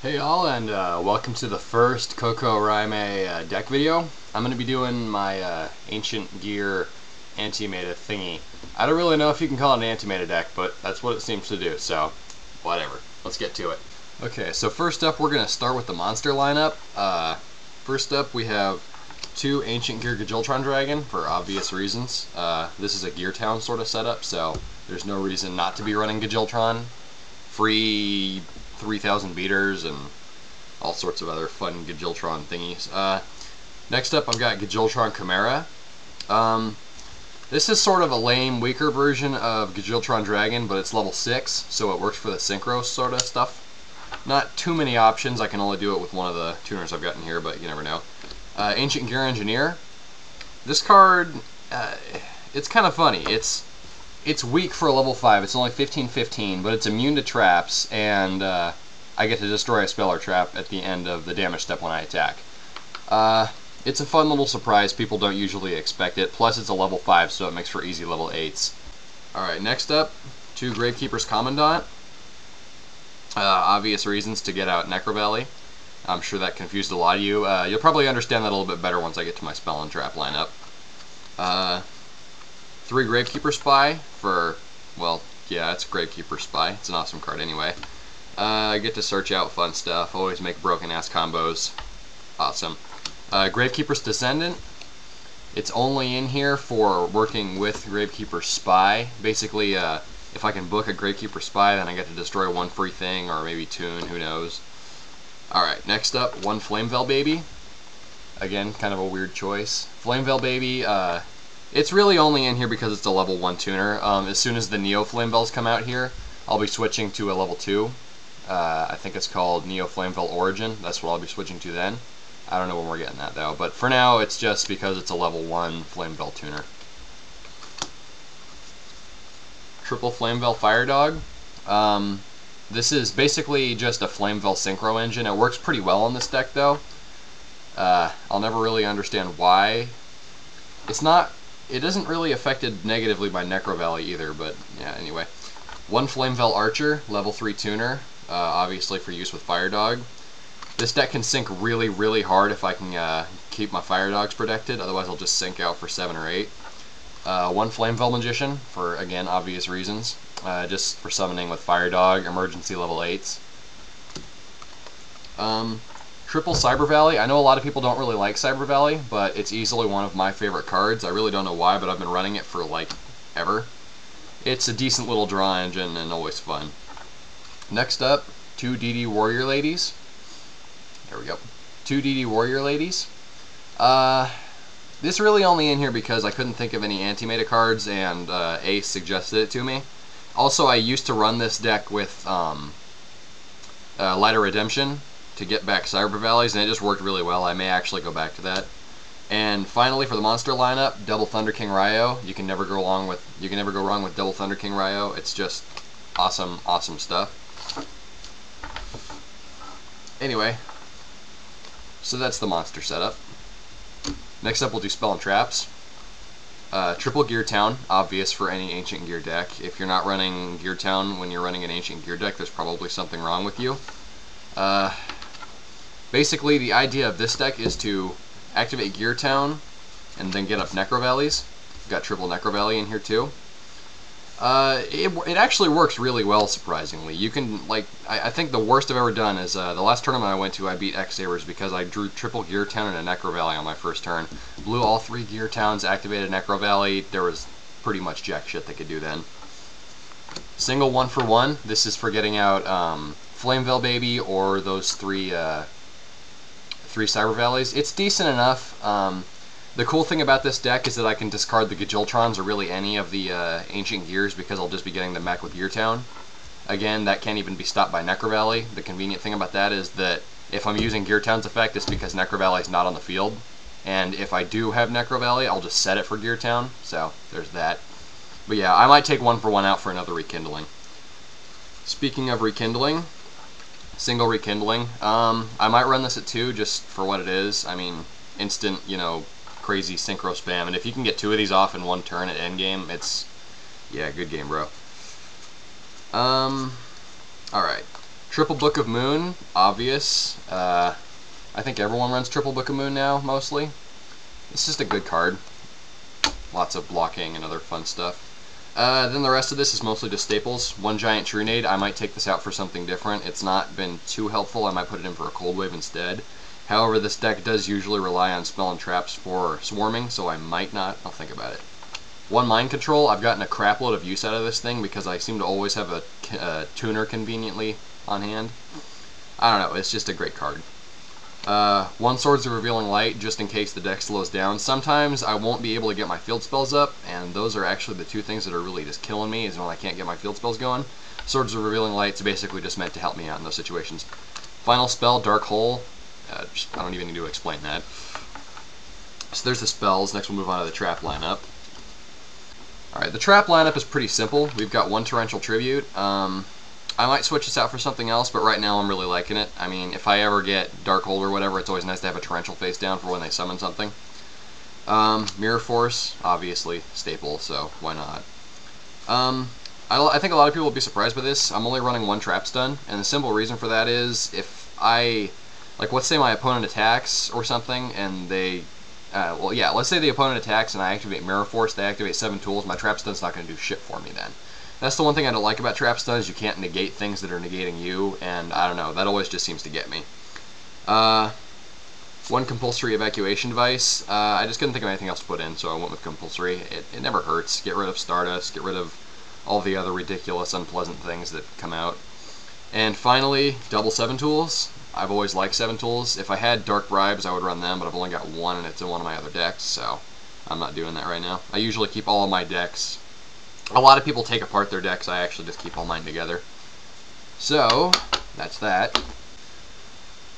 Hey all, and welcome to the first Coco Raime deck video. I'm going to be doing my Ancient Gear anti-meta thingy. I don't really know if you can call it an anti-meta deck, but that's what it seems to do, so whatever. Let's get to it. Okay, so first up we're going to start with the monster lineup. First up we have two Ancient Gear Gajiltron Dragon, for obvious reasons. This is a Gear Town sort of setup, so there's no reason not to be running Gajiltron. Free 3,000 beaters and all sorts of other fun Gajiltron thingies. Next up I've got Gajiltron Chimera. This is sort of a lame, weaker version of Gajiltron Dragon, but it's level 6, so it works for the synchro sort of stuff. Not too many options. I can only do it with one of the tuners I've got in here, but you never know. Ancient Gear Engineer. This card, it's kind of funny. It's weak for a level 5. It's only 15/15, but it's immune to traps, and I get to destroy a spell or trap at the end of the damage step when I attack. It's a fun little surprise. People don't usually expect it. Plus, it's a level 5, so it makes for easy level 8s. Alright, next up, two Gravekeeper's Commandant. Obvious reasons to get out Necro Valley. I'm sure that confused a lot of you. You'll probably understand that a little bit better once I get to my spell and trap lineup. 3 Gravekeeper Spy for, well, yeah, it's a Gravekeeper Spy. It's an awesome card anyway. I get to search out fun stuff, always make broken-ass combos. Awesome. Gravekeeper's Descendant. It's only in here for working with Gravekeeper Spy. Basically, if I can book a Gravekeeper Spy, then I get to destroy one free thing, or maybe tune, who knows. Alright, next up, 1 Flameveil Baby. Again, kind of a weird choice. Flameveil Baby, it's really only in here because it's a level 1 tuner. As soon as the Neo Flameveils come out here, I'll be switching to a level 2. I think it's called Neo Flameveil Origin. That's what I'll be switching to then. I don't know when we're getting that though, but for now it's just because it's a level 1 Flameveil tuner. Triple Flameveil Fire Dog. This is basically just a Flameveil Synchro engine. It works pretty well on this deck though. I'll never really understand why. It isn't really affected negatively by Necro Valley either, but yeah, anyway. 1 Flameveil Archer, level 3 tuner, obviously for use with Fire Dog. This deck can sink really, really hard if I can keep my Fire Dogs protected, otherwise I'll just sink out for 7 or 8. 1 Flameveil Magician, for, again, obvious reasons, just for summoning with Fire Dog, emergency level 8s. Triple Cyber Valley. I know a lot of people don't really like Cyber Valley, but it's easily one of my favorite cards. I really don't know why, but I've been running it for, like, ever. It's a decent little draw engine and always fun. Next up, 2 DD Warrior Ladies. There we go. 2 DD Warrior Ladies. This really only in here because I couldn't think of any anti-meta cards, and Ace suggested it to me. Also, I used to run this deck with Light of Redemption to get back Cyber Valleys, and it just worked really well. I may actually go back to that. And finally, for the monster lineup, Double Thunder King rai-Oh. You can never go wrong with Double Thunder King rai-Oh. It's just awesome, awesome stuff. Anyway, so that's the monster setup. Next up, we'll do Spell and Traps. Triple Gear Town, obvious for any Ancient Gear deck. If you're not running Gear Town when you're running an Ancient Gear deck, there's probably something wrong with you. Basically, the idea of this deck is to activate Gear Town and then get up Necro Valleys. We've got triple Necro Valley in here too. It actually works really well, surprisingly. You can, like, I think the worst I've ever done is the last tournament I went to, I beat XX-Sabers because I drew triple Gear Town and a Necro Valley on my first turn. Blew all 3 Gear Towns, activated Necro Valley. There was pretty much jack shit they could do then. Single 1-for-1. This is for getting out Flameveil Baby or those 3 Cyber Valleys. It's decent enough. The cool thing about this deck is that I can discard the Gajiltrons or really any of the Ancient Gears because I'll just be getting them back with Gear Town. Again, that can't even be stopped by Necro Valley. The convenient thing about that is that if I'm using Gear Town's effect, it's because Necro Valley is not on the field. And if I do have Necro Valley, I'll just set it for Gear Town. So, there's that. But yeah, I might take 1-for-1 out for another Rekindling. Speaking of Rekindling, single Rekindling. I might run this at 2 just for what it is. I mean, instant, you know, crazy synchro spam, and if you can get 2 of these off in 1 turn at endgame, it's, yeah, good game, bro. Alright. Triple Book of Moon, obvious. I think everyone runs Triple Book of Moon now, mostly. It's just a good card. Lots of blocking and other fun stuff. Then the rest of this is mostly just staples. One Giant Trunade, I might take this out for something different. It's not been too helpful, I might put it in for a Cold Wave instead. However, this deck does usually rely on spell and traps for swarming, so I might not. I'll think about it. One Mind Control, I've gotten a crapload of use out of this thing because I seem to always have a tuner conveniently on hand. I don't know, it's just a great card. One Swords of Revealing Light, just in case the deck slows down. Sometimes I won't be able to get my field spells up, and those are actually the two things that are really just killing me, is when I can't get my field spells going. Swords of Revealing Light's basically just meant to help me out in those situations. Final spell, Dark Hole. I don't even need to explain that. So there's the spells. Next we'll move on to the trap lineup. Alright, the trap lineup is pretty simple. We've got one Torrential Tribute. I might switch this out for something else, but right now I'm really liking it. I mean, if I ever get Darkhold or whatever, it's always nice to have a Torrential face down for when they summon something. Mirror Force, obviously, staple, so why not? I think a lot of people will be surprised by this. I'm only running one Trap Stun, and the simple reason for that is if I, like, let's say my opponent attacks or something, and they, well, yeah, let's say the opponent attacks and I activate Mirror Force, they activate 7 tools, my Trap Stun's not going to do shit for me then. That's the one thing I don't like about Trap Stun, is you can't negate things that are negating you, and I don't know, that always just seems to get me. One Compulsory Evacuation Device. I just couldn't think of anything else to put in, so I went with Compulsory. It never hurts. Get rid of Stardust, get rid of all the other ridiculous, unpleasant things that come out. And finally, double 7 tools. I've always liked 7 tools. If I had Dark Bribes, I would run them, but I've only got one, and it's in one of my other decks, so I'm not doing that right now. I usually keep all of my decks. A lot of people take apart their decks. I actually just keep all mine together. So, that's that.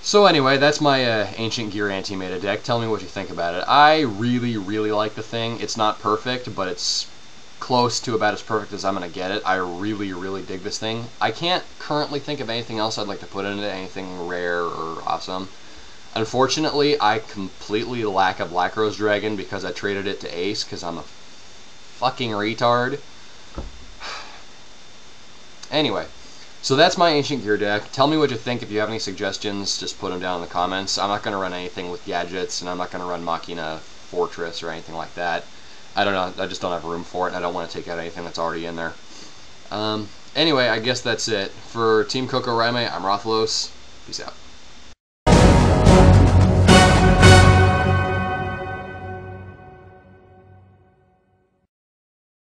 So anyway, that's my Ancient Gear Anti-Meta deck. Tell me what you think about it. I really, really like the thing. It's not perfect, but it's close to about as perfect as I'm going to get it. I really, really dig this thing. I can't currently think of anything else I'd like to put in it, anything rare or awesome. Unfortunately, I completely lack a Black Rose Dragon because I traded it to Ace because I'm a fucking retard. Anyway, so that's my Ancient Gear deck. Tell me what you think. If you have any suggestions, just put them down in the comments. I'm not going to run anything with gadgets, and I'm not going to run Machina Fortress or anything like that. I don't know, I just don't have room for it, and I don't want to take out anything that's already in there. Anyway, I guess that's it. For Team Coco Raime, I'm Rothalos. Peace out.